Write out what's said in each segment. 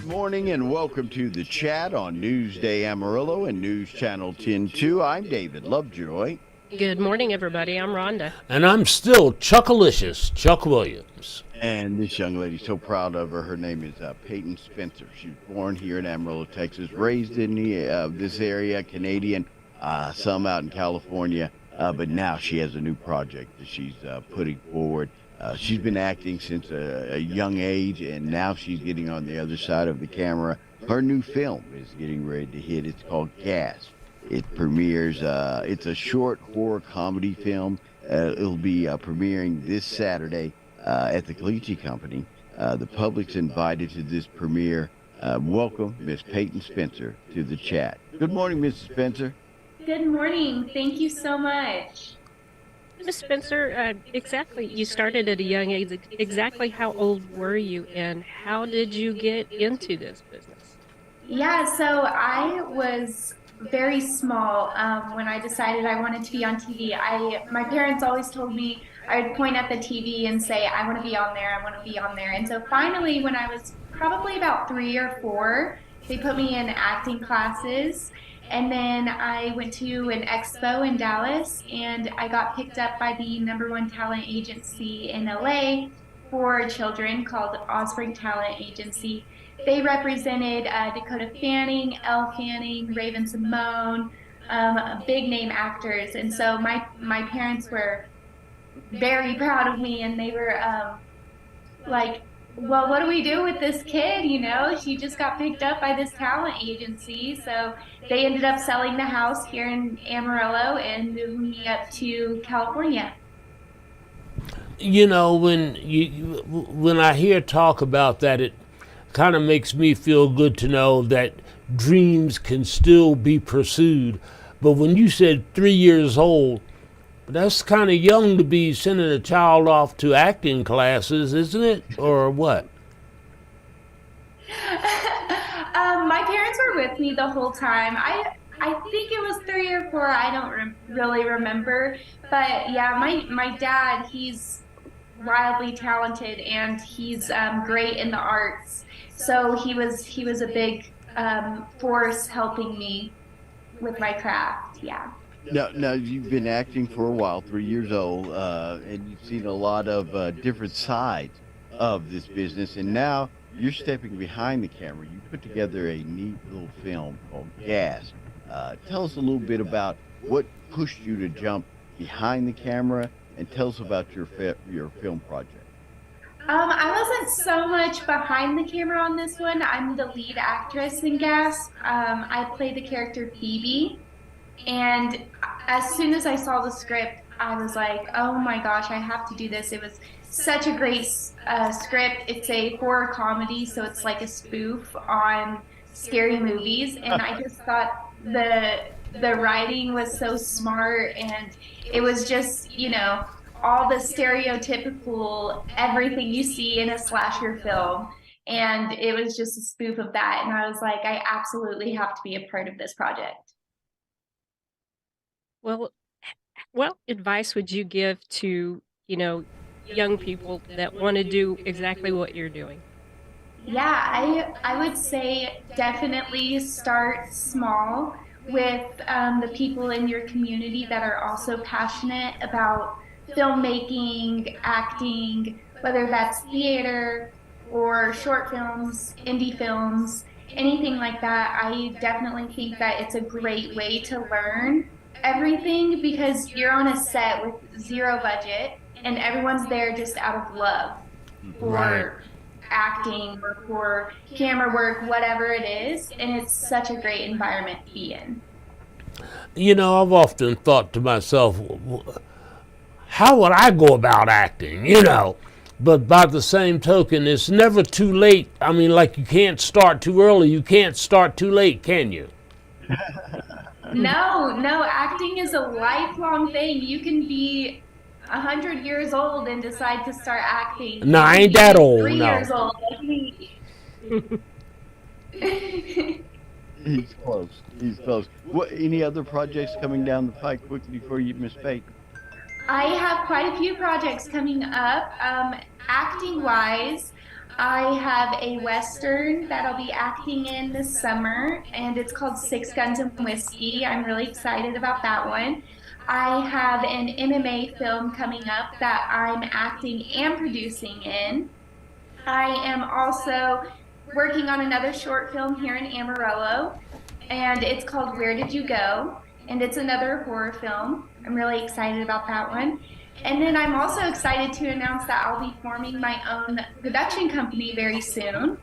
morning and welcome to the chat on Newsday Amarillo and News Channel 10-2. I'm David Lovejoy. Good morning, everybody. I'm Rhonda. And I'm still Chuckalicious, Chuck Williams. And this young lady's so proud of her. Her name is Payton Spencer. She was born here in Amarillo, Texas, raised in this area, Canadian, some out in California. But now she has a new project that she's putting forward. She's been acting since a young age, and now she's getting on the other side of the camera. Her new film is getting ready to hit. It's called GASP. It premieres, it's a short horror comedy film. It'll be premiering this Saturday at the Caliche Company. The public's invited to this premiere. Welcome, Miss Payton Spencer, to the chat. Good morning, Mrs. Spencer. Good morning. Thank you so much. Miss Spencer, exactly, you started at a young age. Exactly how old were you, and how did you get into this business? Yeah, so I was very small when I decided I wanted to be on TV. My parents always told me I would point at the TV and say, I want to be on there, I want to be on there. And so finally, when I was probably about 3 or 4, they put me in acting classes. And then I went to an expo in Dallas, and I got picked up by the #1 talent agency in LA for children called Osprey Talent Agency. They represented Dakota Fanning, Elle Fanning, Raven Simone, big name actors. And so my parents were very proud of me, and they were like, well, what do we do with this kid? You know, she just got picked up by this talent agency. So they ended up selling the house here in Amarillo and moving me up to California. You know, when I hear talk about that, it kind of makes me feel good to know that dreams can still be pursued. But when you said 3 years old, that's kind of young to be sending a child off to acting classes, isn't it? Or what? My parents were with me the whole time. I think it was 3 or 4. I don't really remember. But yeah, my dad, he's wildly talented, and he's great in the arts. So he was a big force helping me with my craft. Yeah. Now you've been acting for a while, 3 years old, and you've seen a lot of different sides of this business, and now you're stepping behind the camera. You put together a neat little film called GASP. Tell us a little bit about what pushed you to jump behind the camera, and tell us about your film project. I wasn't so much behind the camera on this one. I'm the lead actress in GASP. I play the character Phoebe. And as soon as I saw the script, I was like, oh my gosh, I have to do this. It was such a great script. It's a horror comedy, so it's like a spoof on scary movies. And I just thought the writing was so smart, and it was just, you know, all the stereotypical everything you see in a slasher film. And it was just a spoof of that. And I was like, I absolutely have to be a part of this project. Well, what advice would you give to, young people that want to do exactly what you're doing? Yeah, I would say definitely start small with the people in your community that are also passionate about filmmaking, acting, whether that's theater or short films, indie films, anything like that. I definitely think that it's a great way to learn everything, because you're on a set with zero budget and everyone's there just out of love for Right. acting or for camera work, whatever it is. And it's such a great environment to be in. You know, I've often thought to myself, how would I go about acting, But by the same token, it's never too late. I mean, like, you can't start too early, you can't start too late, can you? No, acting is a lifelong thing. You can be 100 years old and decide to start acting. No, I You ain't can that be old, 3 years no. old like me. He's close. He's close. What? Any other projects coming down the pike quickly for you, Miss Payton? I have quite a few projects coming up. Acting wise, I have a Western that I'll be acting in this summer, and it's called Six Guns and Whiskey. I'm really excited about that one. I have an MMA film coming up that I'm acting and producing in. I am also working on another short film here in Amarillo, and it's called Where Did You Go? And it's another horror film. I'm really excited about that one. And then I'm also excited to announce that I'll be forming my own production company very soon.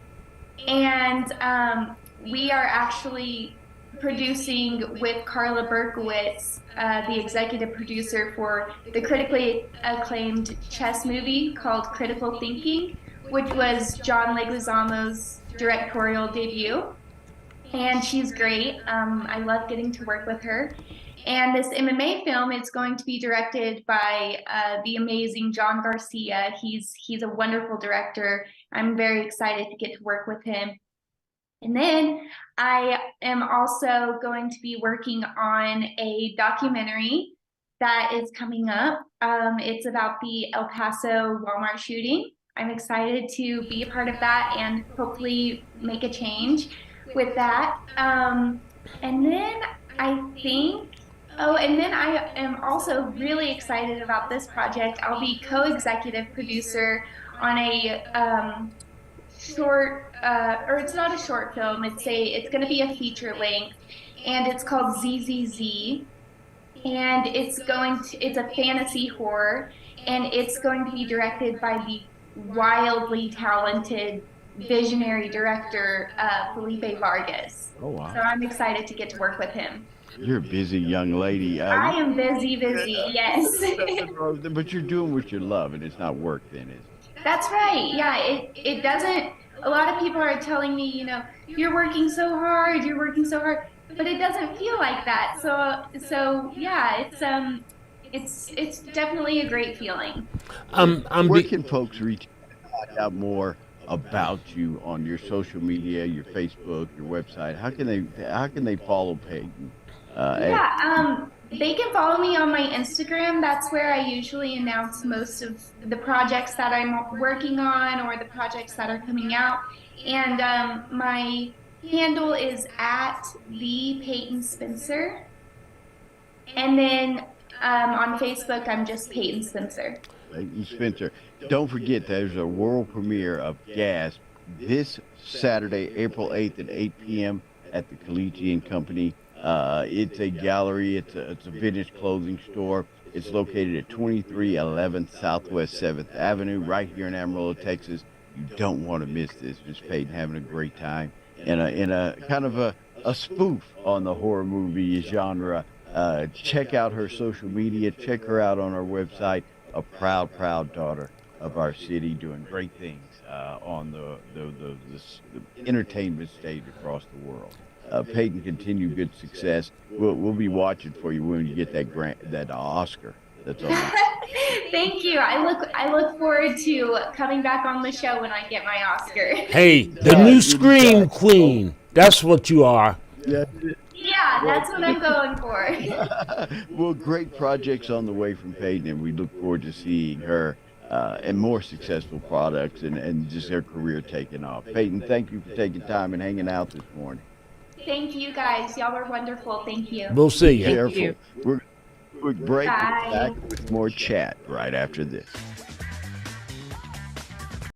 And we are actually producing with Carla Berkowitz, the executive producer for the critically acclaimed chess movie called Critical Thinking, which was John Leguizamo's directorial debut. And she's great. I love getting to work with her. And this MMA film is going to be directed by the amazing John Garcia. He's a wonderful director. I'm very excited to get to work with him. And then I am also going to be working on a documentary that is coming up. It's about the El Paso Walmart shooting. I'm excited to be a part of that and hopefully make a change with that. And then I think, oh, and then I am also really excited about this project. I'll be co-executive producer on a short, or it's not a short film. It's going to be a feature length, and it's called ZZZ, and it's a fantasy horror, and it's going to be directed by the wildly talented visionary director Felipe Vargas. Oh, wow. So I'm excited to get to work with him. You're a busy young lady. I am busy, yes. But you're doing what you love, and it's not work then, is it? That's right. Yeah, it doesn't. A lot of people are telling me, you're working so hard, but it doesn't feel like that. So yeah, it's definitely a great feeling. Where can folks reach out to find out more about you on your social media, your Facebook, your website? How can they follow Payton? They can follow me on my Instagram. That's where I usually announce most of the projects that I'm working on or the projects that are coming out. And my handle is at the Payton Spencer. And then on Facebook, I'm just Payton Spencer. Payton Spencer. Don't forget, there's a world premiere of GASP this Saturday, April 8th at 8 p.m. at the Collegian Company. It's a gallery. It's a vintage clothing store. It's located at 2311 Southwest 7th Avenue, right here in Amarillo, Texas. You don't want to miss this. Miss Payton having a great time in a kind of a spoof on the horror movie genre. Check out her social media. Check her out on our website. A proud daughter of our city, doing great things on the entertainment stage across the world. Payton, continue good success. We'll be watching for you when you get that Oscar. That's all. Thank you. I look forward to coming back on the show when I get my Oscar. Hey, the new scream queen. That's what you are. Yeah. Yeah, that's what I'm going for. Well, great projects on the way from Payton, and we look forward to seeing her and more successful products and just her career taking off. Payton, thank you for taking time and hanging out this morning. Thank you, guys. Y'all are wonderful. Thank you. We'll see you. Careful. you. We're quick break. Bye. Back with more chat right after this.